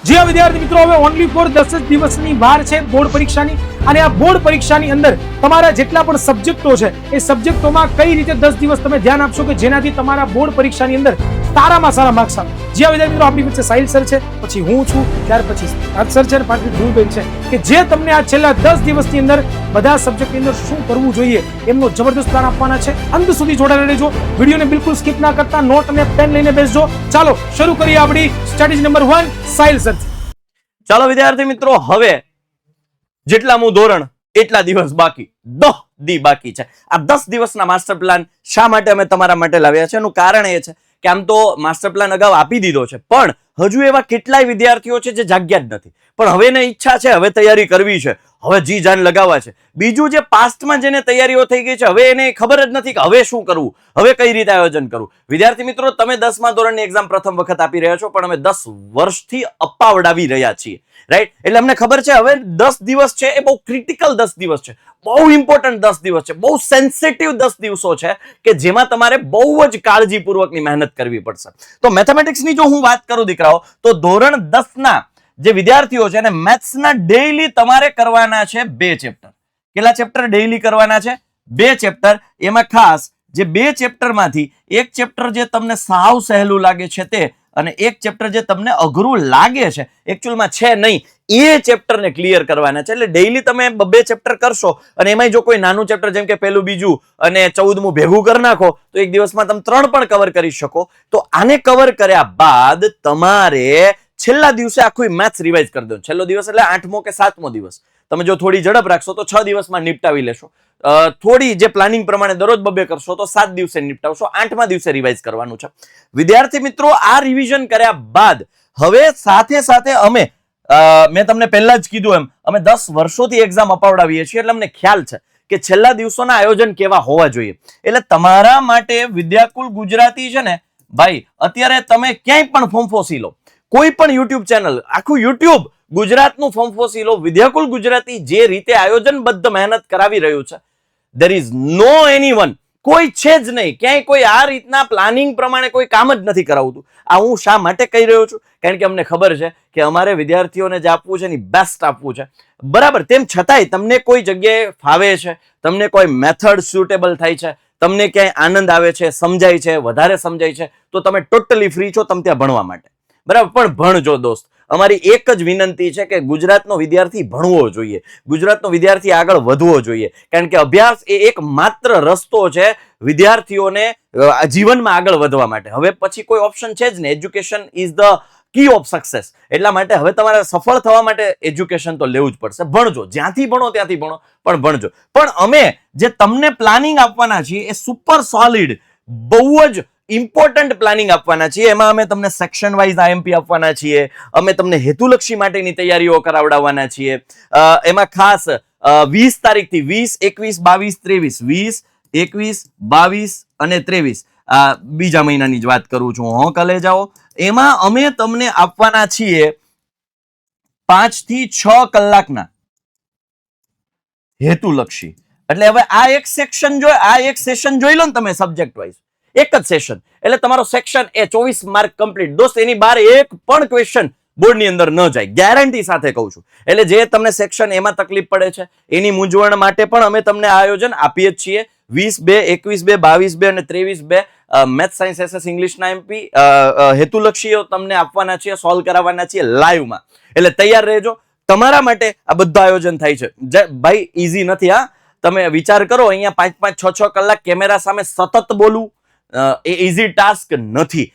જે વિદ્યાર્થી મિત્રો હવે ઓનલી ફોર 10 જ દિવસની વાર છે બોર્ડ પરીક્ષાની, અને આ બોર્ડ પરીક્ષાની અંદર તમારા જેટલા પણ સબ્જેક્ટો છે એ સબ્જેક્ટોમાં કઈ રીતે 10 દિવસ તમે ધ્યાન આપશો કે જેનાથી તમારા બોર્ડ પરીક્ષાની અંદર સારામાં સારા માર્ક્સ આવે. જે વિદ્યાર્થી મિત્રો આપણી વચ્ચે સાહિલ સર છે, પછી હું છું, ત્યાર પછી પાર્થ સર છે અને પાછી ધ્રુવબેન છે કે જે તમને આ છેલ્લા 10 દિવસની અંદર બધા સબ્જેક્ટની અંદર શું કરવું જોઈએ એમનો જબરદસ્ત પ્લાન આપવાના છે. અંત સુધી જોડાયેલા રહેજો, વિડીયોને બિલકુલ સ્કીપ ના કરતા, નોટ અને પેન લઈને બેસજો. ચાલો શરૂ કરીએ આપણી સ્ટ્રેટેજી નંબર 1 સાહિલ સર. ચાલો વિદ્યાર્થી મિત્રો, હવે જેટલામું ધોરણ એટલા દિવસ બાકી, 10 દી બાકી છે. આ 10 દિવસના માસ્ટર પ્લાન શા માટે અમે તમારા માટે લાવ્યા છે એનું કારણ એ છે કે આમ તો માસ્ટર પ્લાન અગાઉ આપી દીધો છે, પણ હજુ એવા કેટલાય વિદ્યાર્થીઓ છે જે જાગ્યા જ નથી, પણ હવે એને ઈચ્છા છે, હવે તૈયારી કરવી છે, હવે જી જાન લગાવવા છે. બીજું જે પાસ્ટમાં જેને તૈયારીઓ થઈ ગઈ છે, હવે એને ખબર જ નથી કે હવે શું કરવું, હવે કઈ રીતે આયોજન કરવું. વિદ્યાર્થી મિત્રો, તમે 10મા ધોરણની એક્ઝામ પ્રથમ વખત આપી રહ્યા છો, પણ અમે 10 વર્ષથી અપાવડાવી રહ્યા છીએ, રાઈટ? એટલે અમને ખબર છે હવે 10 દિવસ છે એ બહુ ક્રિટિકલ 10 દિવસ છે, બહુ ઇમ્પોર્ટન્ટ 10 દિવસ છે, બહુ સેન્સિટિવ 10 દિવસો છે કે જેમાં તમારે બહુ જ કાળજીપૂર્વકની મહેનત કરવી પડશે. તો મેથેમેટિક્સની જો હું વાત કરું દીકરાઓ, તો ધોરણ 10ના જે વિદ્યાર્થીઓ છે અને મેથ્સના ડેઈલી તમારે કરવાના છે 2 ચેપ્ટર. કેટલા ચેપ્ટર ડેઈલી કરવાના છે? 2 ચેપ્ટર. એમાં ખાસ જે 2 ચેપ્ટરમાંથી એક ચેપ્ટર જે તમને સાવ સહેલું લાગે છે તે, અને એક ચેપ્ટર જે તમને અઘરું લાગે છે, એકચ્યુઅલમાં છે નહીં, એ ચેપ્ટરને ક્લિયર કરવાના છે. એટલે ડેઈલી તમે 2 ચેપ્ટર કરશો, અને એમાંય જો કોઈ નાનું ચેપ્ટર જેમ કે પહેલું, બીજું અને 14મું ભેગું કરી નાખો તો એક દિવસમાં તમે 3 પણ કવર કરી શકો. તો આને કવર કર્યા બાદ તમારે છેલ્લા દિવસે આખું મેથ્સ રિવાઇઝ કરી દો. છેલ્લો દિવસ એટલે 8મો કે 7મો દિવસ. તમે જો થોડી ઝડપ રાખશો તો 6 દિવસમાં નિપટાવી લેશો. થોડી જે પ્લાનિંગ પ્રમાણે દરરોજ 2 કરશો તો 7 દિવસે નિપટાવશો. 8મા દિવસે રિવાઇઝ કરવાનું છે. વિદ્યાર્થી મિત્રો, આ રિવિઝન કર્યા બાદ હવે સાથે સાથે મેં તમને પહેલા જ કીધું એમ, અમે 10 વર્ષોથી એક્ઝામ અપાવડાવીએ છીએ, એટલે અમને ખ્યાલ છે કે છેલ્લા દિવસોના આયોજન કેવા હોવા જોઈએ. એટલે તમારા માટે વિદ્યાકુલ ગુજરાતી છે ને ભાઈ, અત્યારે તમે ક્યાંય પણ ફોંફોસી લો, કોઈ પણ યુટ્યુબ ચેનલ, આખું યુટ્યુબ ગુજરાતનું ફોંફોસી લો, વિદ્યાકુલ ગુજરાતી જે રીતે આયોજનબદ્ધ મહેનત કરાવી રહ્યું છે, there is no anyone, કોઈ છે જ નહીં, ક્યાંય કોઈ આ રીતના પ્લાનિંગ પ્રમાણે કોઈ કામ જ નથી કરાવતું. આ હું શા માટે કહી રહ્યો છું? કારણ કે અમને ખબર છે કે અમારે વિદ્યાર્થીઓને જે આપવું છે ને બેસ્ટ આપવું છે, બરાબર? તેમ છતાંય તમને કોઈ જગ્યાએ ફાવે છે, તમને કોઈ મેથડ સુટેબલ થાય છે, તમને ક્યાંય આનંદ આવે છે, સમજાય છે, વધારે સમજાય છે, તો તમે ટોટલી ફ્રી છો તમે ત્યાં ભણવા માટે, બરાબર? પણ ભણજો દોસ્ત. અમારી એક જ વિનંતી છે કે ગુજરાતનો વિદ્યાર્થી ભણવો જોઈએ, ગુજરાતનો વિદ્યાર્થી આગળ વધવો જોઈએ, કારણ કે અભ્યાસ એ એક માત્ર રસ્તો છે વિદ્યાર્થીઓને જીવનમાં આગળ વધવા માટે. હવે પછી કોઈ ઓપ્શન છે જ નહીં. Education is the key of success. એટલા માટે હવે તમારે સફળ થવા માટે એજ્યુકેશન તો લેવું જ પડશે. ભણજો, જ્યાંથી ભણો ત્યાંથી ભણો, પણ ભણજો. પણ અમે જે તમને પ્લાનિંગ આપવાના છીએ એ સુપર સોલિડ, બહુ જ ઇમ્પોર્ટન્ટ પ્લાનિંગ આપવાના છીએ. એમાં અમે તમને સેક્શન વાઇઝ આઈએમપી આપવાના છીએ, અમે તમને હેતુલક્ષી માટેની તૈયારીઓ કરાવડાવવાના છીએ. એમાં ખાસ 20 તારીખથી 20, 21, 22, 23, 20, 21, 22 અને 23 બીજા મહિનાની જ વાત કરું છું, હો કલે જાઓ. એમાં અમે તમને આપવાના છીએ 5 થી 6 કલાકના હેતુલક્ષી. એટલે હવે આ એક સેશન જોઈ લો ને તમે સબ્જેક્ટ વાઇઝ, એક જ સેશન, એટલે તમારો સેક્શન એ 24 માર્ક કમ્પ્લીટ. દોસ્ત, એની બહાર એક પણ ક્વેશ્ચન બોર્ડની અંદર ન જાય, ગેરંટી સાથે કહું છું. એટલે જે તમને સેક્શન એમાં તકલીફ પડે છે એની મૂંઝવણ માટે પણ અમે તમને આયોજન આપીએ જ છીએ. 20, 2, 21, 2, 22, 2 અને 23, 2 મેથ, સાયન્સ, એસએસ, ઇંગ્લિશના એમપી હેતુલક્ષીઓ તમને આપવાના છીએ, સોલ્વ કરાવવાના છીએ લાઈવમાં. એટલે તૈયાર રહેજો. તમારા માટે આ બધું આયોજન થાય છે ભાઈ, ઈઝી નથી. હા, તમે વિચાર કરો, અહીંયા 5-5, 6-6 કલાક કેમેરા સામે સતત બોલવું એ ઈઝી ટાસ્ક નથી.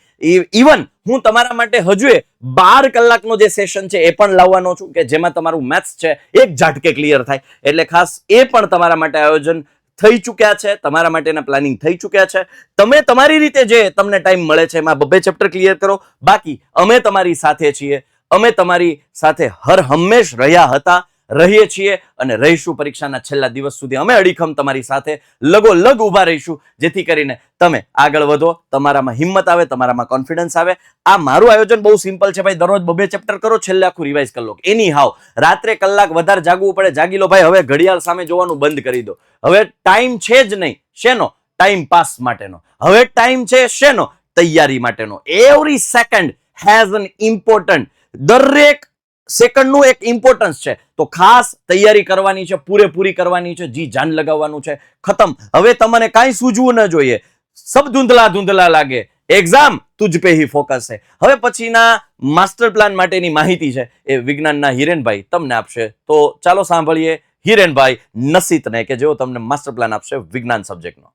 ઇવન હું તમારા માટે હજુ 12 કલાકનો જે સેશન છે એ પણ લાવવાનો છું કે જેમાં તમારું મેથ્સ છે એક ઝાટકે ક્લિયર થાય. એટલે ખાસ એ પણ તમારા માટે આયોજન થઈ ચૂક્યા છે, તમારા માટેના પ્લાનિંગ થઈ ચૂક્યા છે. તમે તમારી રીતે જે તમને ટાઈમ મળે છે એમાં 2 ચેપ્ટર ક્લિયર કરો. બાકી અમે તમારી સાથે છીએ, અમે તમારી સાથે હર હંમેશ રહ્યા હતા, રહીએ છીએ અને રહીશું. પરીક્ષાના છેલ્લા દિવસ સુધી અમે અડીખમ તમારી સાથે લગોલગ ઊભા રહીશું, જેથી કરીને તમે આગળ વધો, તમારામાં હિંમત આવે, તમારામાં કોન્ફિડન્સ આવે. આ મારું આયોજન બહુ સિમ્પલ છે ભાઈ. દરરોજ 2 ચેપ્ટર કરો, છેલ્લે આખું રિવાઇઝ કરી લો. એની હાવ રાત્રે કલાક વધારે જાગવું પડે, જાગી લો ભાઈ. હવે ઘડિયાળ સામે જોવાનું બંધ કરી દો. હવે ટાઈમ છે જ નહીં શેનો? ટાઈમ પાસ માટેનો. હવે ટાઈમ છે શેનો? તૈયારી માટેનો. Every second has N important. દરેક સેકન્ડનું એક ઇમ્પોર્ટન્સ છે. તો ખાસ તૈયારી કરવાની છે, પૂરેપૂરી કરવાની છે, જી જાન લગાવવાનું છે. ખતમ. હવે તમને કાંઈ સૂઝવું ન જોઈએ. સબ ધૂંધલા ધૂંધલા લાગે, એક્ઝામ તુજ પે હી ફોકસ છે. હવે પછીના માસ્ટર પ્લાન માટેની માહિતી છે એ વિજ્ઞાનના હિરેનભાઈ તમને આપશે. તો ચાલો સાંભળીએ હિરેનભાઈ નસીતને કે જેઓ તમને માસ્ટર પ્લાન આપશે વિજ્ઞાન સબ્જેક્ટનો.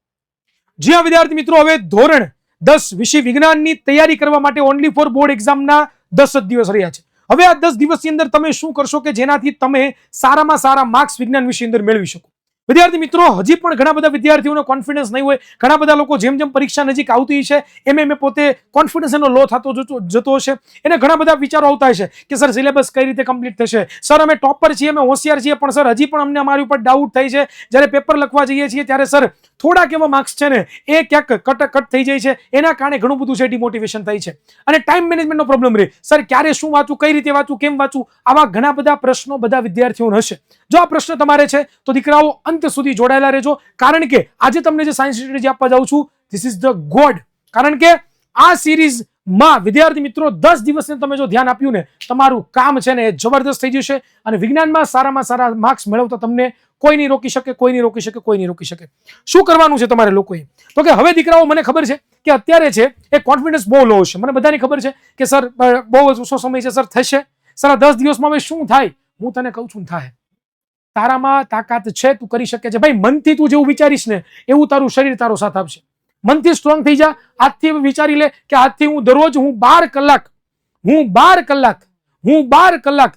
જી હા વિદ્યાર્થી મિત્રો, હવે ધોરણ 10 વિષય વિજ્ઞાનની તૈયારી કરવા માટે ઓનલી ફોર બોર્ડ એક્ઝામના 10 જ દિવસ રહ્યા છે. હવે આ 10 દિવસની અંદર તમે શું કરશો કે જેનાથી તમે સારામાં સારા માર્ક્સ વિજ્ઞાન વિષય અંદર મેળવી શકો. વિદ્યાર્થી મિત્રો, હજી પણ ઘણા બધા વિદ્યાર્થીઓનો કોન્ફિડન્સ નહીં હોય. ઘણા બધા લોકો જેમ જેમ પરીક્ષા નજીક આવતી છે એમ પોતે કોન્ફિડન્સ એનો લો થતો જતો હશે. એને ઘણા બધા વિચારો આવતા હશે કે સર સિલેબસ કઈ રીતે કમ્પ્લીટ થશે, સર અમે ટોપર છીએ, અમે હોશિયાર છીએ, પણ સર હજી પણ અમને અમારી ઉપર ડાઉટ થાય છે. જ્યારે પેપર લખવા જઈએ છીએ ત્યારે સર થોડાક એવા માર્ક્સ છે ને એ ક્યાંક કટ થઈ જાય છે. એના કારણે ઘણું બધું છે ડિમોટિવેશન થાય છે અને ટાઈમ મેનેજમેન્ટનો પ્રોબ્લેમ રહે. સર ક્યારે શું વાંચું, કઈ રીતે વાંચું, કેમ વાંચું, આવા ઘણા બધા પ્રશ્નો બધા વિદ્યાર્થીઓને હશે. જો આ પ્રશ્ન તમારે છે તો દીકરાઓ અંત સુધી જોડાયેલા રહેજો, કારણ કે આજે તમને જે સાયન્સ સ્ટ્રેટેજી આપવા જાઉં છું ધીસ ઇઝ ધ ગોડ. કારણ કે આ સિરીઝમાં વિદ્યાર્થી મિત્રો 10 દિવસને તમે જો ધ્યાન આપ્યું ને, તમારું કામ છે ને એ જબરદસ્ત થઈ જશે અને વિજ્ઞાનમાં સારામાં સારા માર્ક્સ મેળવતા તમને કોઈ નહીં રોકી શકે, કોઈ નહીં રોકી શકે, કોઈ નહીં રોકી શકે. શું કરવાનું છે તમારે લોકોએ? તો કે હવે દીકરાઓ મને ખબર છે કે અત્યારે છે એ કોન્ફિડન્સ બહુ લો છે. મને બધાને ખબર છે કે સર બહુ ઓછો સમય છે, સર થશે, સર આ 10 દિવસમાં હવે શું થાય? હું તને કહું છું થાય. તારામાં તાકાત છે, તું કરી શકે છે. ભાઈ મનથી તું જેવું વિચારીશ ને એવું તારું શરીર તારો સાથ આપશે. મનથી સ્ટ્રોંગ થઈ જા. આજથી વિચારી લે કે આજથી હું દરરોજ 12 કલાક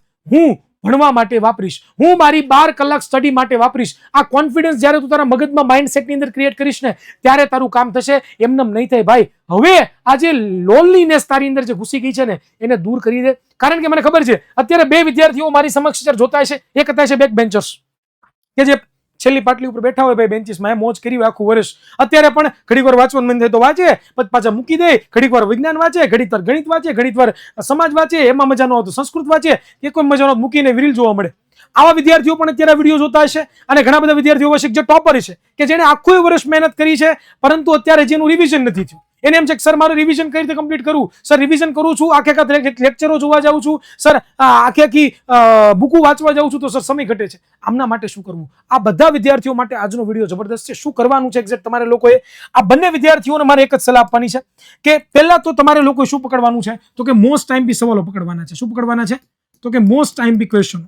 ભણવા માટે વાપરીશ, હું મારી 12 કલાક સ્ટડી માટે વાપરીશ. આ કોન્ફિડન્સ જ્યારે તું તારા મગજમાં માઇન્ડસેટની અંદર ક્રિએટ કરીશ ને ત્યારે તારું કામ થશે. એમનેમ નહીં થાય ભાઈ. હવે આ જે લોનલીનેસ તારી અંદર જે ઘૂસી ગઈ છે ને એને દૂર કરી દે. કારણ કે મને ખબર છે અત્યારે 2 વિદ્યાર્થીઓ મારી સમક્ષ જોતા હશે. એક હતા છે બેક બેન્ચર્સ કે જે છેલ્લી પાટલી ઉપર બેઠા હોય ભાઈ બેન્ચીસમાં, મોજ કરી હોય આખું વર્ષ. અત્યારે પણ ઘડીક વાર વાંચવાનું મન થાય તો વાંચે, પછી પાછા મૂકી દે. ઘડીક વાર વિજ્ઞાન વાંચે, ઘડીક વાર ગણિત વાંચે, ઘડીક વાર સમાજ વાંચે, એમાં મજા ન હોય તો સંસ્કૃત વાંચે, એ કોઈ મજા ન હોય મૂકીને રીલ જોવા મળે. આવા વિદ્યાર્થીઓ પણ અત્યારે વિડીયો જોતા હશે અને ઘણા બધા વિદ્યાર્થીઓ હશે જે ટોપર છે કે જેને આખું વર્ષ મહેનત કરી છે પરંતુ અત્યારે જેનું રિવિઝન નથી થયું. એને એમ છે કે સર મારું રિવિઝન કઈ રીતે કમ્પ્લીટ કરું, સર રિવિઝન કરું છું, આખે લેક્ચરો જોવા જાઉં છું, સર આખી બુકો વાંચવા જાઉં છું તો સર સમય ઘટે છે. આમના માટે શું કરવું? આ બધા વિદ્યાર્થીઓ માટે આજનો વિડીયો જબરદસ્ત છે. શું કરવાનું છે એક્ઝેક્ટ તમારે લોકોએ? આ બંને વિદ્યાર્થીઓને મારે એક જ સલાહ આપવાની છે કે પહેલા તો તમારે લોકોએ શું પકડવાનું છે તો કે મોસ્ટ ટાઈમ બી સવાલો પકડવાના છે. શું પકડવાના છે તો કે મોસ્ટ ટાઈમ બી ક્વેશ્ચન.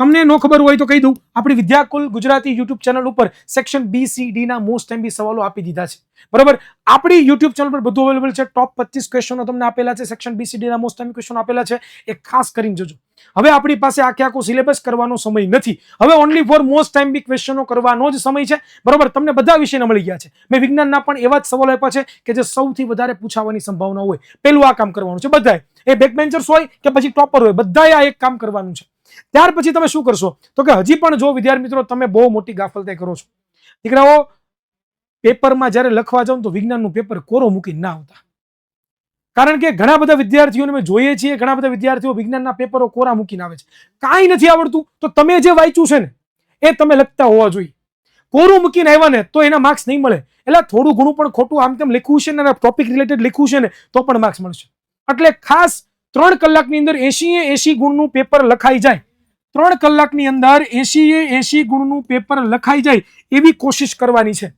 તમને ન ખબર હોય તો કહી દઉં, આપણી વિદ્યાકુલ ગુજરાતી યુટ્યુબ ચેનલ ઉપર સેક્શન BCD ના મોસ્ટ ટાઈમ બી સવાલો આપી દીધા છે. બરોબર, આપણી યુટ્યુબ ચેનલ પર બધું અવેલેબલ છે. ટોપ 25 ક્વેશ્ચનો તમને આપેલા છે, સેક્શન BCD ના મોસ્ટ ટાઈમ ક્વેશ્ચન આપેલા છે. એ ખાસ કરીને જોજો. હવે આપણી પાસે આખો સિલેબસ કરવાનો સમય નથી. હવે ઓનલી ફોર મોસ્ટ ટાઈમ બી ક્વેશ્ચનો કરવાનો જ સમય છે. બરોબર, તમને બધા વિષયના મળી ગયા છે. મેં વિજ્ઞાનના પણ એવા જ સવાલો આપ્યા છે કે જે સૌથી વધારે પૂછાવાની સંભાવના હોય. પેલું આ કામ કરવાનું છે બધાએ. એ બેક બેન્ચર્સ હોય કે પછી ટોપર હોય, બધાએ આ એક કામ કરવાનું છે. ત્યાર પછી તમે શું કરશો તો કે હજી પણ જો વિદ્યાર્થી મિત્રો તમે બહુ મોટી ગાફલતાઈ કરો છો. દીકરાઓ, પેપરમાં જ્યારે લખવા જાવ તો વિજ્ઞાનનું પેપર કોરો મૂકીને ના આવતા. કારણ કે ઘણા બધા વિદ્યાર્થીઓને અમે જોઈએ છીએ, ઘણા બધા વિદ્યાર્થીઓ વિજ્ઞાનના પેપરો કોરા મૂકીને આવે છે. કાંઈ નથી આવડતું તો તમે જે વાંચ્યું છે ને એ તમે લખતા હોવા જોઈએ. કોરું મૂકીને આવ્યા ને તો એના માર્ક્સ નહીં મળે. એટલે થોડું ઘણું પણ ખોટું આમ તેમ લખ્યું છે ને ટોપિક રિલેટેડ લખ્યું છે ને તો પણ માર્ક્સ મળશે. એટલે ખાસ 3 કલાકની અંદર 80 ગુણનું પેપર લખાઈ જાય. 3 કલાકની અંદર 80 ગુણનું પેપર લખાઈ જાય એવી કોશિશ કરવાની છે.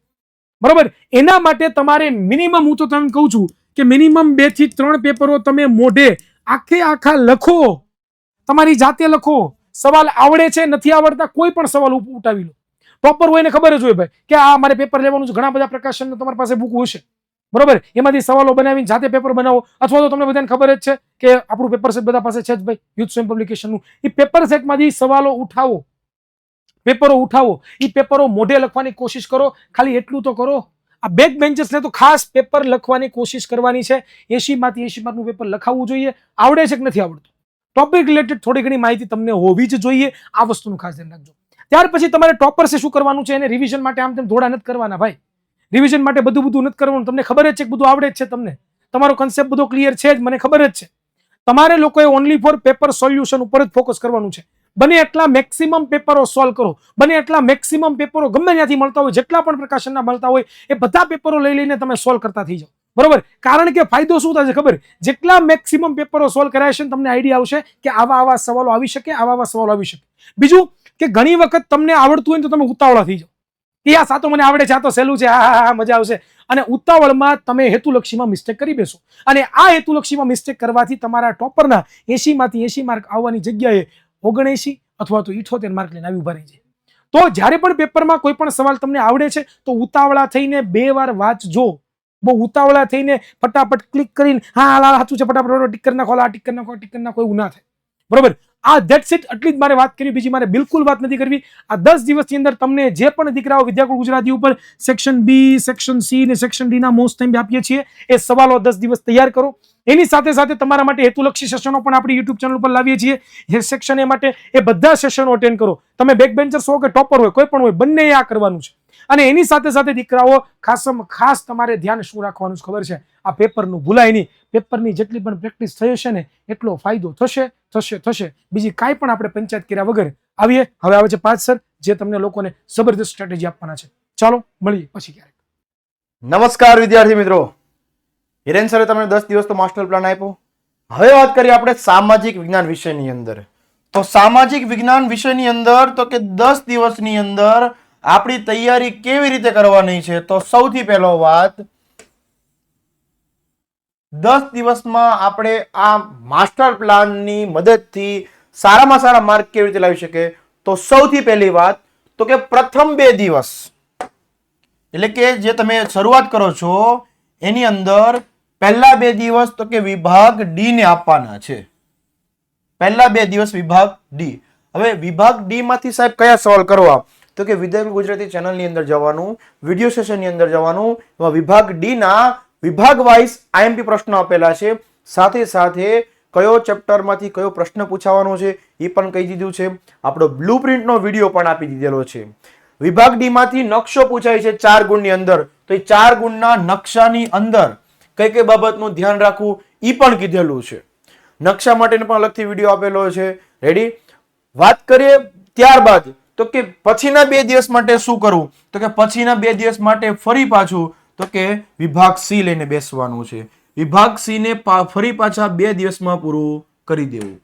બરોબર, એના માટે તમારે મિનિમમ, હું તો તમને કહું છું કે મિનિમમ 2 થી 3 પેપરો તમે મોઢે આખા લખો, તમારી જાતે લખો. સવાલ આવડે છે, નથી આવડતા, કોઈ પણ સવાલ ઉઠાવી લો. ટોપર હોય ને ખબર જ હોય ભાઈ કે આ મારે પેપર લેવાનું છે. ઘણા બધા પ્રકાશનનો તમારી પાસે બુક હશે. બરોબર, એમાંથી સવાલો બનાવીને જાતે પેપર બનાવો. અથવા તો તમને બધાને ખબર જ છે કે આપણું પેપર સેટ બધા પાસે છે જ ભાઈ, યુથ સ્વયં પબ્લિકેશનનું. એ પેપર સેટમાંથી સવાલો ઉઠાવો, પેપરો ઉઠાવો. એ પેપરો મોઢે લખવાની કોશિશ કરો. ખાલી એટલું તો કરો. આ બેક બેન્ચર્સને તો ખાસ પેપર લખવાની કોશિશ કરવાની છે. 80 માંથી 80 માર્કનું પેપર લખાવવું જોઈએ. આવડે છે કે નથી આવડતું, ટોપિક રિલેટેડ થોડી ઘણી માહિતી તમને હોવી જ જોઈએ. આ વસ્તુનું ખાસ ધ્યાન રાખજો. ત્યાર પછી તમારે ટોપર્સે શું કરવાનું છે, એને રિવિઝન માટે આમ તેમ થોડા નથી કરવાના ભાઈ. રિવિઝન માટે બધું નથી કરવાનું. તમને ખબર જ છે કે બધું આવડે જ છે, તમને તમારો કન્સેપ્ટ બધો ક્લિયર છે જ, મને ખબર જ છે. તમારે લોકોએ ઓનલી ફોર પેપર સોલ્યુશન ઉપર જ ફોકસ કરવાનું છે. બને એટલા મેક્સિમમ પેપરો સોલ્વ કરો. બને એટલા મેક્સિમમ પેપરો ગમે ત્યાંથી મળતા હોય, જેટલા પણ પ્રકાશનના મળતા હોય એ બધા પેપરો લઈને તમે સોલ્વ કરતા થઈ જાઓ. બરોબર, કારણ કે ફાયદો શું થશે ખબર, જેટલા મેક્સિમમ પેપરો સોલ્વ કરાય છે ને તમને આઈડિયા આવશે કે આવા આવા સવાલો આવી શકે, આવા આવા સવાલો આવી શકે. બીજું કે ઘણી વખત તમને આવડતું હોય ને તો તમે ઉતાવળા થઈ જાઓ કે આ સાતો મને આવડે છે, આ તો સહેલું છે, હા મજા આવશે, અને ઉતાવળમાં તમે હેતુલક્ષીમાં મિસ્ટેક કરી બેસો. અને આ હેતુલક્ષીમાં મિસ્ટેક કરવાથી તમારા ટોપરના 80 માંથી 80 માર્ક આવવાની જગ્યાએ 79 અથવા તો 78 માર્ક લઈને આવી ઉભા રહી જાય. તો જ્યારે પણ પેપરમાં કોઈ પણ સવાલ તમને આવડે છે તો ઉતાવળા થઈને 2 વાર વાંચજો. બહુ ઉતાવળા થઈને ફટાફટ ક્લિક કરીને હા સાચું છે ફટાફટ ટિક કરી નાખો, ટિક કરી નાખો, ટિક કરી નાખો, એવું ના થાય. બરોબર, આ ધેટ્સ ઇટ. આટલી જ મારે વાત કરવી, બીજી મારે બિલકુલ વાત નથી કરવી. આ 10 દિવસની અંદર તમને જે પણ દીકરાઓ વિદ્યાકુળ ગુજરાતી ઉપર સેક્શન બી, સેક્શન સી અને સેક્શન ડી ના મોસ્ટ ટાઈમ આપીએ છીએ એ સવાલો 10 દિવસ તૈયાર કરો. એની સાથે સાથે તમારા માટે હેતુલક્ષી સેશનો પણ આપણી યુટ્યુબ ચેનલ પર લાવીએ છીએ. એ સેક્શન એ માટે એ બધા સેશનો અટેન્ડ કરો. તમે બેક બેન્ચર્સ હો કે ટોપર હોય, કોઈ પણ હોય, બંને આ કરવાનું છે. અને એની સાથે સાથે દીકરાઓ ખાસ તમારે ધ્યાન શું રાખવાનું છે ખબર છે, આ પેપરનું ભૂલાય નહીં. પેપરની જેટલી પણ પ્રેક્ટિસ થઈ હશે ને એટલો ફાયદો થશે. બીજી કાંઈ પણ આપણે પંચાયત કર્યા વગર આવીએ. હવે આવે છે 5 સર, જે તમને લોકોને જબરદસ્ત સ્ટ્રેટેજી આપવાના છે. ચાલો મળીએ પછી ક્યારેક. નમસ્કાર વિદ્યાર્થી મિત્રો, હિરેન સરે તમને 10 દિવસનો માસ્ટર પ્લાન આપ્યો. હવે વાત કરીએ આપણે સામાજિક વિજ્ઞાન વિષયની અંદર. તો સામાજિક વિજ્ઞાન વિષયની અંદર તો કે 10 દિવસની અંદર આપણી તૈયારી કેવી રીતે કરવાની છે. તો સૌથી પહેલો વાત, 10 દિવસમાં આપણે આ માસ્ટર પ્લાનની મદદથી સારામાં સારા માર્ક કેવી રીતે લાવી શકે. તો સૌથી પહેલી વાત તો કે પ્રથમ 2 દિવસ એટલે કે જે તમે શરૂઆત કરો છો એની અંદર પહેલા 2 દિવસ તો કે વિભાગ ડી ને આપવાના છે. પહેલા 2 દિવસ વિભાગ ડી. હવે વિભાગ ડી માંથી સાહેબ કયા સવાલ કરવા, તો કે વિદ્યાકુળ ગુજરાતી ચેનલની અંદર જવાનું, વિડીયો સેશનની અંદર જવાનું, એમાં વિભાગ ડી ના વિભાગ વાઇઝ આઈએમપી પ્રશ્નો આપેલા છે. સાથે સાથે કયો ચેપ્ટરમાંથી કયો પ્રશ્ન પૂછાવાનો છે એ પણ કહી દીધું છે. આપણો બ્લુપ્રિન્ટનો વિડીયો પણ આપી દીધેલો છે. વિભાગ ડી માંથી નકશો પૂછાય છે 4 ગુણની અંદર, તો એ 4 ગુણના નકશાની અંદર કઈ કઈ બાબતનું ધ્યાન રાખવું એ પણ કીધેલું છે. નકશા માટેનો પણ અલગથી વિડીયો આપેલો છે. રેડી? વાત કરીએ ત્યારબાદ તો કે પછીના 2 દિવસ માટે શું કરવું, તો કે પછીના 2 દિવસ માટે ફરી પાછું તો કે વિભાગ સી લઈને બેસવાનું છે. વિભાગ સી ને ફરી પાછા 2 દિવસમાં પૂરું કરી દેવું.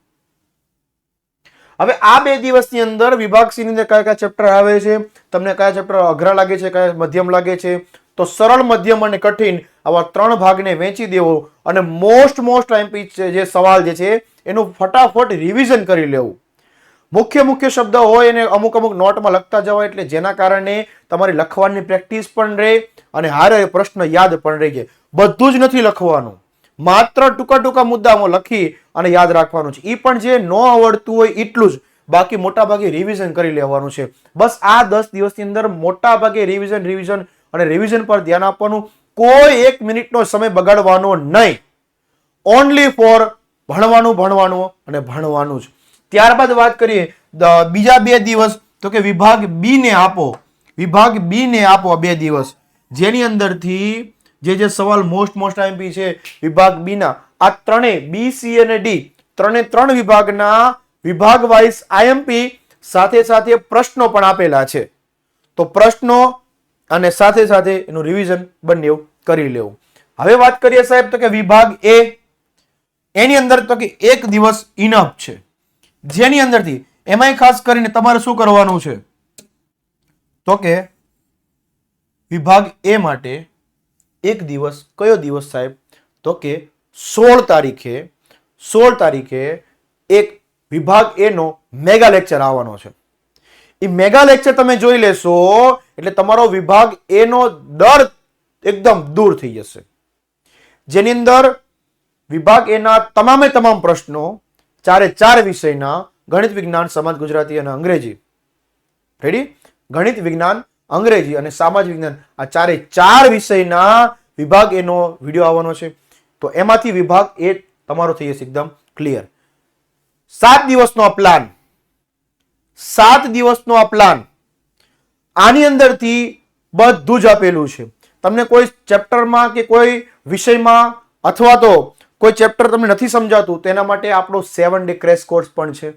હવે આ 2 દિવસની અંદર વિભાગ સી ની અંદર કયા કયા ચેપ્ટર આવે છે, તમને કયા ચેપ્ટર અઘરા લાગે છે, કયા મધ્યમ લાગે છે, તો સરળ, મધ્યમ અને કઠિન આવા 3 ભાગને વહેંચી દેવો અને મોસ્ટ આઈએમપી જે સવાલ જે છે એનું ફટાફટ રિવિઝન કરી લેવું. મુખ્ય શબ્દ હોય એને અમુક નોટમાં લખતા જવાય, એટલે જેના કારણે તમારી લખવાની પ્રેક્ટિસ પણ રહે અને હારે પ્રશ્ન યાદ પણ રહી જાય. બધું જ નથી લખવાનું, માત્ર ટૂંકા મુદ્દામાં લખી અને યાદ રાખવાનું છે. એ પણ જે ન આવડતું હોય એટલું જ, બાકી મોટા ભાગે રિવિઝન કરી લેવાનું છે. બસ આ 10 દિવસની અંદર મોટા ભાગે રિવિઝન પર ધ્યાન આપવાનું. કોઈ 1 મિનિટનો સમય બગાડવાનો નહીં. ઓનલી ફોર ભણવાનું જ. ત્યારબાદ વાત કરીએ બીજા 2 દિવસ તો કે વિભાગ બી ને આપો. વિભાગ બી ને આપો 2 દિવસ, જેની અંદરથી જે સવાલ મોસ્ટ આઈએમપી છે વિભાગ બી ના, આ ત્રણેય બી, સી અને ડી ત્રણ વિભાગના વિભાગ વાઇઝ આઈએમપી સાથે સાથે પ્રશ્નો પણ આપેલા છે. તો પ્રશ્નો અને સાથે સાથે એનું રિવિઝન બંને કરી લેવું. હવે વાત કરીએ સાહેબ તો કે વિભાગ એ, એની અંદર તો કે 1 દિવસ ઇનફ છે, જેની અંદરથી એમાંય ખાસ કરીને તમારે શું કરવાનું છે તો કે વિભાગ એ માટે 1 દિવસ, કયો દિવસ સાહેબ, તો કે 16 તારીખે એક વિભાગ એ નો મેગા લેક્ચર આવવાનો છે. એ મેગા લેક્ચર તમે જોઈ લેશો એટલે તમારો વિભાગ એ નો ડર એકદમ દૂર થઈ જશે. જેની અંદર વિભાગ એ ના તમામ પ્રશ્નો 4 વિષયના ગણિત, વિજ્ઞાન, સમાજ ગુજરાતી અને અંગ્રેજી, રેડી? ગણિત, વિજ્ઞાન, અંગ્રેજી અને સામાજિક વિજ્ઞાન, આ 4 વિષયના વિભાગ એ નો વિડીયો આવવાનો છે. તો એમાંથી વિભાગ એ તમારો થઈ જશે એકદમ ક્લિયર. 7 દિવસનો આ પ્લાન, 7 દિવસનો આ પ્લાન, આની અંદરથી બધું જ આપેલું છે. તમને કોઈ ચેપ્ટરમાં કે કોઈ વિષયમાં અથવા તો કોઈ ચેપ્ટર તમને નથી સમજાતું તેના માટે આપણો 7 ડે ક્રેશ કોર્સ પણ છે.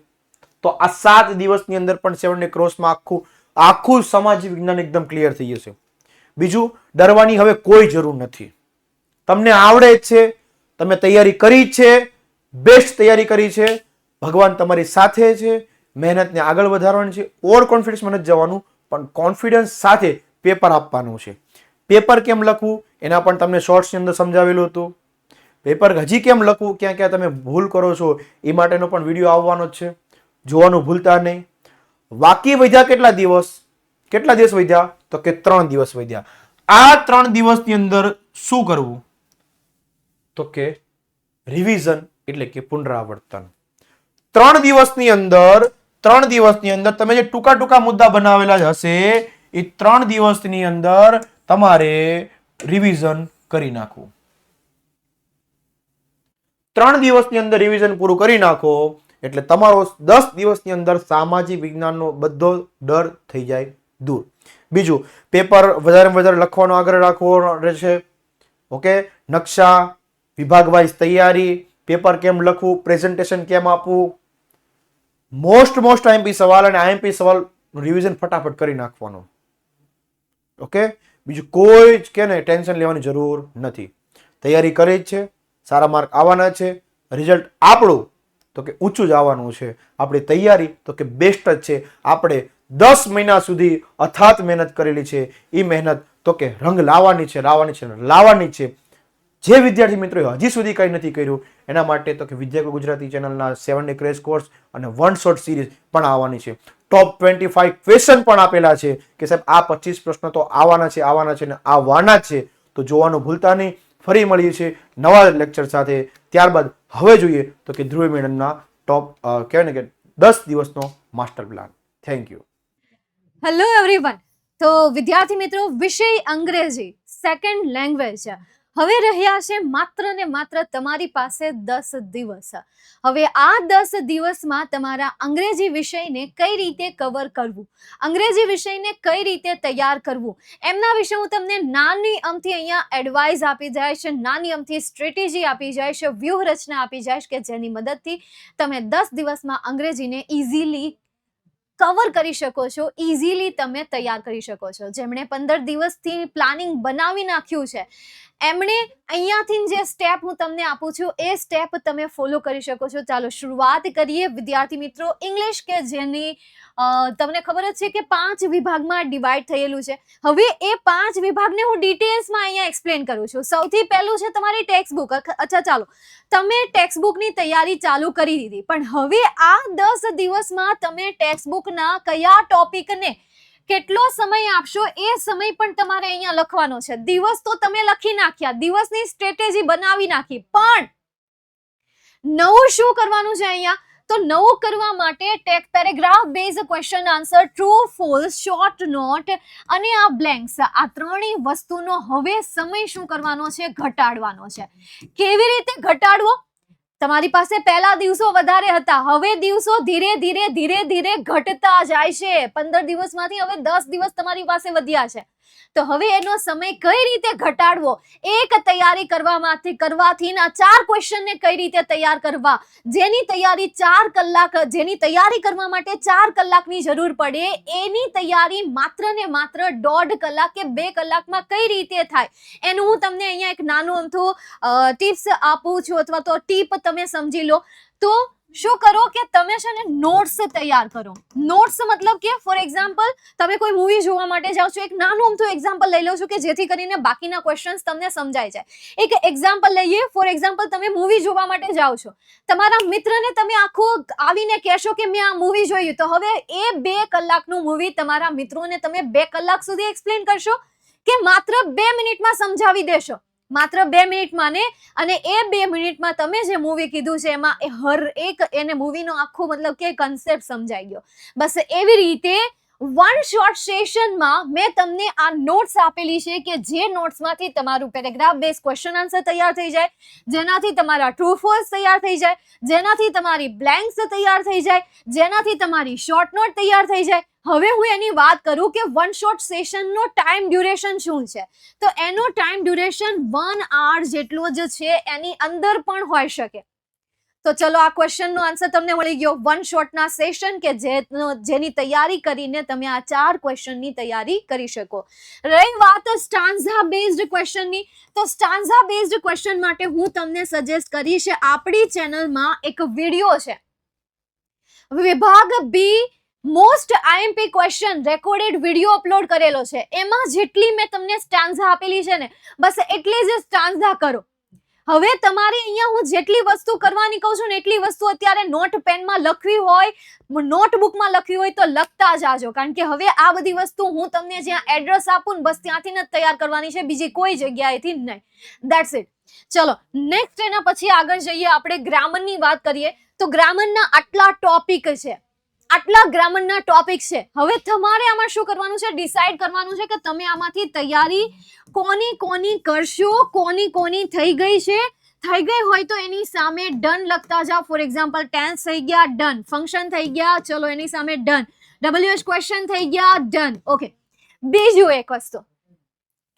તો આ 7 દિવસની અંદર પણ 7 ડે કોર્સમાં આખું સામાજિક વિજ્ઞાન એકદમ ક્લિયર થઈ જશે. બીજું, ડરવાની હવે કોઈ જરૂર નથી. તમને આવડે જ છે, તમે તૈયારી કરી જ છે, બેસ્ટ તૈયારી કરી છે, ભગવાન તમારી સાથે છે, મહેનતને આગળ વધારવાની છે. ઓવર કોન્ફિડન્સમાં નથી જવાનું, પણ કોન્ફિડન્સ સાથે પેપર આપવાનું છે. પેપર કેમ લખવું એના પણ તમને શોર્ટ્સની અંદર સમજાવેલું હતું. પેપર હજી કેમ લખવું, ક્યાં ક્યાં તમે ભૂલ કરો છો એ માટેનો પણ વિડીયો આવવાનો જ છે, જોવાનું ભૂલતા નહીં. બાકી વધ્યા કેટલા દિવસ વધ્યા, તો કે 3 દિવસ વધ્યા. આ 3 દિવસની અંદર શું કરવું, તો કે રિવિઝન એટલે કે પુનરાવર્તન. 3 દિવસની અંદર તમે જે ટૂંકા મુદ્દા બનાવેલા હશે એ 3 દિવસની અંદર તમારે રિવિઝન કરી નાખવું. 3 દિવસની અંદર રિવિઝન પૂરું કરી નાખો એટલે તમારો 10 દિવસની અંદર સામાજિક વિજ્ઞાનનો બધો ડર થઈ જાય દૂર. બીજું, પેપર વધારે લખવાનો આગ્રહ રાખવો રહેશે. ઓકે, નકશા, વિભાગ વાઇઝ તૈયારી, પેપર કેમ લખવું, પ્રેઝન્ટેશન કેમ આપવું, મોસ્ટ આઈએમપી સવાલ અને આઈએમપી સવાલ રિવિઝન ફટાફટ કરી નાખવાનો. ઓકે, બીજું કોઈ જ કે ને ટેન્શન લેવાની જરૂર નથી. તૈયારી કરી જ છે, સારા માર્ક આવવાના છે, રિઝલ્ટ આપણું તો કે ઊંચું જ આવવાનું છે. આપણી તૈયારી તો કે બેસ્ટ જ છે. આપણે 10 મહિના સુધી અથાત મહેનત કરેલી છે, એ મહેનત તો કે રંગ લાવવાની છે. જે વિદ્યાર્થી મિત્રોએ હજી સુધી કંઈ નથી કર્યું એના માટે તો કે વિદ્યાકો ગુજરાતી ચેનલના 7 ડે ક્રેશ કોર્સ અને 1 શોર્ટ સિરીઝ પણ આવવાની છે. ટોપ 25 ક્વેશ્ચન પણ આપેલા છે કે સાહેબ આ 25 પ્રશ્નો તો આવવાના છે ને આવવાના છે. તો જોવાનું ભૂલતા નહીં. ફરી મળીએ છીએ નવા લેક્ચર સાથે. ત્યારબાદ હવે જોઈએ તો કે ધ્રુવ મેડમના ટોપ કહેવાય ને કે 10 દિવસનો master plan. Thank you. Hello everyone. તો વિદ્યાર્થી મિત્રો, વિષય અંગ્રેજી સેકન્ડ લેંગ્વેજ હવે રહ્યા છે માત્ર ને માત્ર તમારી પાસે 10 દિવસ. હવે આ 10 દિવસમાં તમારા અંગ્રેજી વિષયને કઈ રીતે કવર કરવું, અંગ્રેજી વિષયને કઈ રીતે તૈયાર કરવું, એમના વિશે હું તમને નાની અમથી અહીંયા એડવાઇસ આપી જઈશ, નાની અમથી સ્ટ્રેટેજી આપી જઈશ, વ્યૂહરચના આપી જઈશ કે જેની મદદથી તમે 10 દિવસમાં અંગ્રેજીને ઇઝીલી કવર કરી શકો છો, ઇઝીલી તમે તૈયાર કરી શકો છો. જેમણે 15 દિવસથી પ્લાનિંગ બનાવી નાખ્યું છે એમણે અહીંયાથી જે સ્ટેપ હું તમને આપું છું એ સ્ટેપ તમે ફોલો કરી શકો છો. ચાલો શરૂઆત કરીએ વિદ્યાર્થી મિત્રો. ઇંગ્લિશ કે જેની તમને ખબર જ છે કે 5 વિભાગમાં ડિવાઈડ થયેલું છે. હવે એ 5 વિભાગને હું ડિટેલ્સમાં અહીંયા એક્સપ્લેન કરું છું. સૌથી પહેલું છે તમારી ટેક્સ્ટ બુક. અચ્છા ચાલો, તમે ટેક્સ્ટ બુકની તૈયારી ચાલુ કરી દીધી, પણ હવે આ 10 દિવસમાં તમે ટેક્સ્ટ બુકના કયા ટોપિકને કેટલો સમય આપશો એ સમય પણ તમારે અહીંયા લખવાનો છે. દિવસ તો તમે લખી નાખ્યા, દિવસની સ્ટ્રેટેજી બનાવી નાખી, પણ નવું શું કરવાનું છે અહીંયા? તો નવું કરવા માટે paragraph base question answer, true false, short note અને આ બ્લેન્ક્સ, આ ત્રણેય વસ્તુનો હવે સમય શું કરવાનો છે? ઘટાડવાનો છે. કેવી રીતે ઘટાડવો? તમારી પાસે પહેલા દિવસો વધારે હતા, હવે દિવસો ધીરે ધીરે ઘટતા જાય છે. 15 દિવસમાંથી હવે 10 દિવસ તમારી પાસે વધ્યા છે. તો હવે એનો સમય કઈ રીતે ઘટાડવો, એક તૈયારી કરવાથી આ 4 ક્વેશ્ચનને કઈ રીતે તૈયાર કરવા, જેની તૈયારી કરવા માટે 4 કલાકની જરૂર પડે, એની તૈયારી માત્ર ને માત્ર 1.5 કલાક કે 2 કલાકમાં કઈ રીતે થાય એનું હું તમને અહીંયા એક નાનું અમથું ટિપ્સ આપું છું, અથવા તો ટીપ તમે સમજી લો. તો શું કરો કે તમે છે ને નોટ્સ તૈયાર કરો. નોટ્સ મતલબ કે ફોર એક્ઝામ્પલ તમે કોઈ મૂવી જોવા માટે જાઓ છો, એક નાનું અમથું એક્ઝામ્પલ લઈ લઉં છું કે જેથી કરીને બાકીના ક્વેશ્ચન્સ તમને સમજાઈ જાય. એક એક્ઝામ્પલ લઈએ. ફોર એક્ઝામ્પલ તમે મૂવી જોવા માટે જાઓ છો, તમારા મિત્રને તમે આખું આવીને કહેશો કે મેં આ મૂવી જોયું, તો હવે એ 2 કલાકનું મૂવી તમારા મિત્રોને તમે 2 કલાક સુધી એક્સપ્લેન કરશો કે માત્ર 2 મિનિટમાં સમજાવી દેશો? માત્ર 2 મિનિટમાં ને, અને એ 2 મિનિટમાં તમે જે મૂવી કીધું છે એમાં હર એક એને મૂવીનો આખો મતલબ કે કન્સેપ્ટ સમજાઈ ગયો. બસ એવી રીતે 1 શોર્ટ સેશનમાં મેં તમને આ નોટ્સ આપેલી છે કે જે નોટ્સમાંથી તમારું પેરેગ્રાફ બેઝ ક્વેશ્ચન આન્સર તૈયાર થઈ જાય, જેનાથી તમારા ટ્રુ ફોલ્સ તૈયાર થઈ જાય, જેનાથી તમારી બ્લેન્ક્સ તૈયાર થઈ જાય, જેનાથી તમારી શોર્ટ નોટ તૈયાર થઈ જાય. હવે હું એની વાત કરું કે 1 શોર્ટ સેશનનો ટાઈમ ડ્યુરેશન શું છે? તો એનો ટાઈમ ડ્યુરેશન 1 hour જેટલો જ છે, એની અંદર પણ હોઈ શકે. તો ચલો આ ક્વેશ્ચનનો આન્સર તમને મળી ગયો. વન શોટના સેશન કે જેની તૈયારી કરીને તમે આ 4 ક્વેશ્ચનની તૈયારી કરી શકો. રહી વાત સ્ટાન્ઝા બેઝડ ક્વેશ્ચનની, તો સ્ટાન્ઝા બેઝડ ક્વેશ્ચન માટે હું તમને સજેસ્ટ કરીશ આપણી ચેનલમાં એક વિડિયો છે, વિભાગ B most IMP question recorded video upload કરેલો છે. એમાં જેટલી મેં તમને સ્ટાન્ઝા આપેલી છે ને, બસ એટલી જ સ્ટાન્ઝા કરો. હવે તમારે અહીંયા હું જેટલી વસ્તુ કરવાની કહું છું ને એટલી વસ્તુ અત્યારે નોટ પેનમાં લખવી હોય, નોટબુકમાં લખવી હોય તો લખતા જાજો, કારણ કે હવે આ બધી વસ્તુ હું તમને જ્યાં એડ્રેસ આપું ને બસ ત્યાંથી જ તૈયાર કરવાની છે, બીજી કોઈ જગ્યાએથી નહીં. That's it. ચલો નેક્સ્ટ એના પછી આગળ જઈએ, આપણે ગ્રામરની વાત કરીએ. તો ગ્રામરના આટલા ટોપિક છે, આટલા ગ્રામરના ટોપિક છે. હવે તમારે આમાં શું કરવાનું છે, ડિસાઈડ કરવાનું છે કે તમે આમાંથી તૈયારી કોની કોની કરશો, કોની કોની થઈ ગઈ છે. થઈ ગઈ હોય તો એની સામે ડન લખતા જાઓ. ફોર એક્ઝામ્પલ ટેન્સ થઈ ગયા, ડન. ફંક્શન થઈ ગયા, ચલો એની સામે ડન. WH ક્વેશ્ચન થઈ ગયા, ડન. ઓકે. બીજું એક વસ્તુ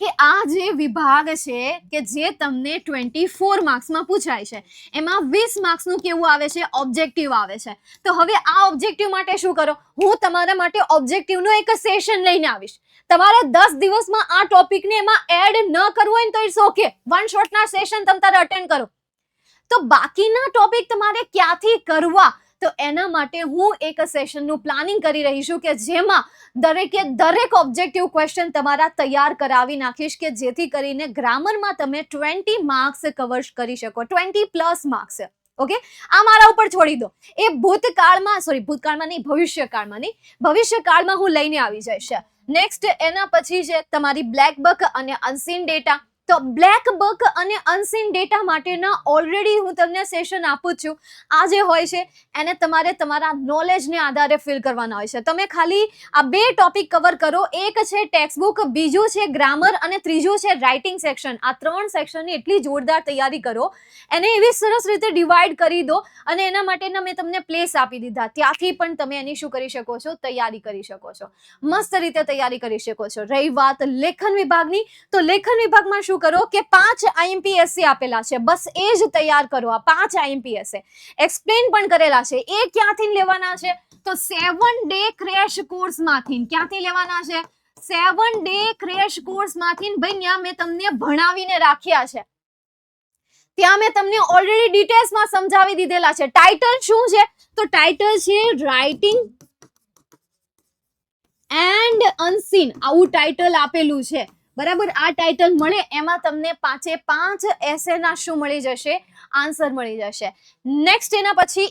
કે આ જે વિભાગ છે કે જે તમને 24 માર્ક્સમાં પૂછાય છે, એમાં 20 માર્ક્સનું કેવું આવે છે, ઓબ્જેક્ટિવ આવે છે. તો હવે આ ઓબ્જેક્ટિવ માટે શું કરો, હું તમારા માટે ઓબ્જેક્ટિવનો એક સેશન લઈને આવીશ. તમારે 10 દિવસમાં આ ટોપિકને એમાં એડ ન કરવું હોય ને તો ઇટ્સ ઓકે, વન શોટના સેશન તમે તારે અટેન્ડ કરો. તો બાકીના ટોપિક તમારે ક્યાંથી કરવા, તો એના માટે હું એક સેશનનું પ્લાનિંગ કરી રહી છું કે જેમાં દરેક ઓબ્જેક્ટિવ ક્વેશ્ચન તમારા તૈયાર કરાવી નાખીશ કે જેથી કરીને ગ્રામરમાં તમે 20 માર્ક્સ કવર કરી શકો, 20+ માર્ક્સ. ઓકે, આ મારા ઉપર છોડી દો. એ ભૂતકાળમાં નહીં, ભવિષ્યકાળમાં હું લઈને આવી જઈશ. નેક્સ્ટ એના પછી છે તમારી બ્લેક બક અને અનસીન ડેટા. તો બ્લેક બક અને અનસીન ડેટા માટેના ઓલરેડી હું તમને સેશન આપું છું. આ જે હોય છે એને તમારે તમારા નોલેજને આધારે ફિલ કરવાના હોય છે. તમે ખાલી આ 2 ટોપિક કવર કરો, એક છે ટેક્સ્ટ બુક, બીજું છે ગ્રામર અને ત્રીજું છે રાઇટિંગ સેક્શન. આ 3 સેક્શનની એટલી જોરદાર તૈયારી કરો, એને એવી સરસ રીતે ડિવાઈડ કરી દો અને એના માટેના મેં તમને પ્લેસ આપી દીધા. ત્યાંથી પણ તમે એની શું કરી શકો છો, તૈયારી કરી શકો છો, મસ્ત રીતે તૈયારી કરી શકો છો. રહી વાત લેખન વિભાગની, તો લેખન વિભાગમાં શું કરો કે 5 IMPSC આપેલા છે, બસ એ જ તૈયાર કરો. આ 5 IMPSC એક્સપ્લેન પણ કરેલા છે. એ ક્યાંથી લેવાના છે, તો 7 ડે ક્રેશ કોર્સમાંથી. ક્યાંથી લેવાના છે, 7 ડે ક્રેશ કોર્સમાંથી. ભાઈ ત્યાં મેં તમને ભણાવીને રાખ્યા છે, ત્યાં મેં તમને ઓલરેડી ડિટેલ્સમાં સમજાવી દીધેલા છે. ટાઇટલ શું છે, તો ટાઇટલ છે રાઇટિંગ એન્ડ અનસીન. આવું ટાઇટલ આપેલું છે, બરાબર. આ ટાઇટલ મળે એમાં તમને 5 એસે ના શું મળી જશે, આન્સર મળી જશે. નેક્સ્ટ એના પછી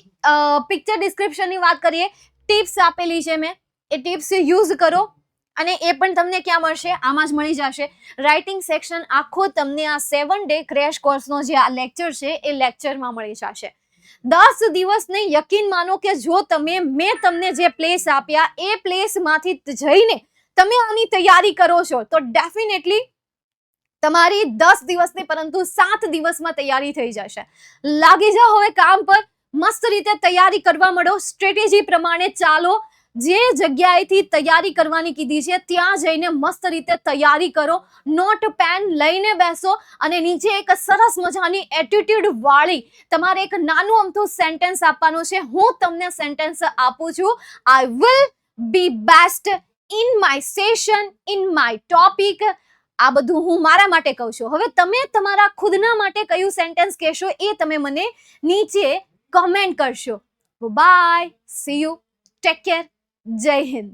પિક્ચર ડિસ્ક્રિપ્શનની વાત કરીએ. ટિપ્સ આપેલી છે મેં, એ ટિપ્સ યુઝ કરો અને એ પણ તમને ક્યાં મળશે, આમાં જ મળી જશે. રાઇટિંગ સેક્શન આખો તમને આ 7 ડે ક્રેશ કોર્સનો જે આ લેક્ચર છે એ લેક્ચરમાં મળી જશે. 10 દિવસને યકીન માનો કે જો મેં તમને જે પ્લેસ આપ્યા એ પ્લેસમાંથી જઈને તમે આની તૈયારી કરો છો તો ડેફિનેટલી તમારી 10 દિવસની પરંતુ 7 દિવસમાં તૈયારી થઈ જશે. લાગી જાઓ હવે કામ પર, મસ્ત રીતે તૈયારી કરવા માંડો, સ્ટ્રેટેજી પ્રમાણે ચાલો. જે જગ્યાએથી તૈયારી કરવાની કીધી છે ત્યાં જઈને મસ્ત રીતે તૈયારી કરો. નોટ પેન લઈને બેસો અને નીચે એક સરસ મજાની એટીટ્યુડ વાળી તમારે એક નાનું અમથું સેન્ટેન્સ આપવાનું છે. હું તમને સેન્ટેન્સ આપું છું, I will be best in my session, in my topic. આ બધું હું મારા માટે કહું છું. હવે તમે તમારા ખુદના માટે કયું સેન્ટેન્સ કહેશો એ તમે મને નીચે કમેન્ટ કરશો. Bye, see you, take care, જય હિન્દ.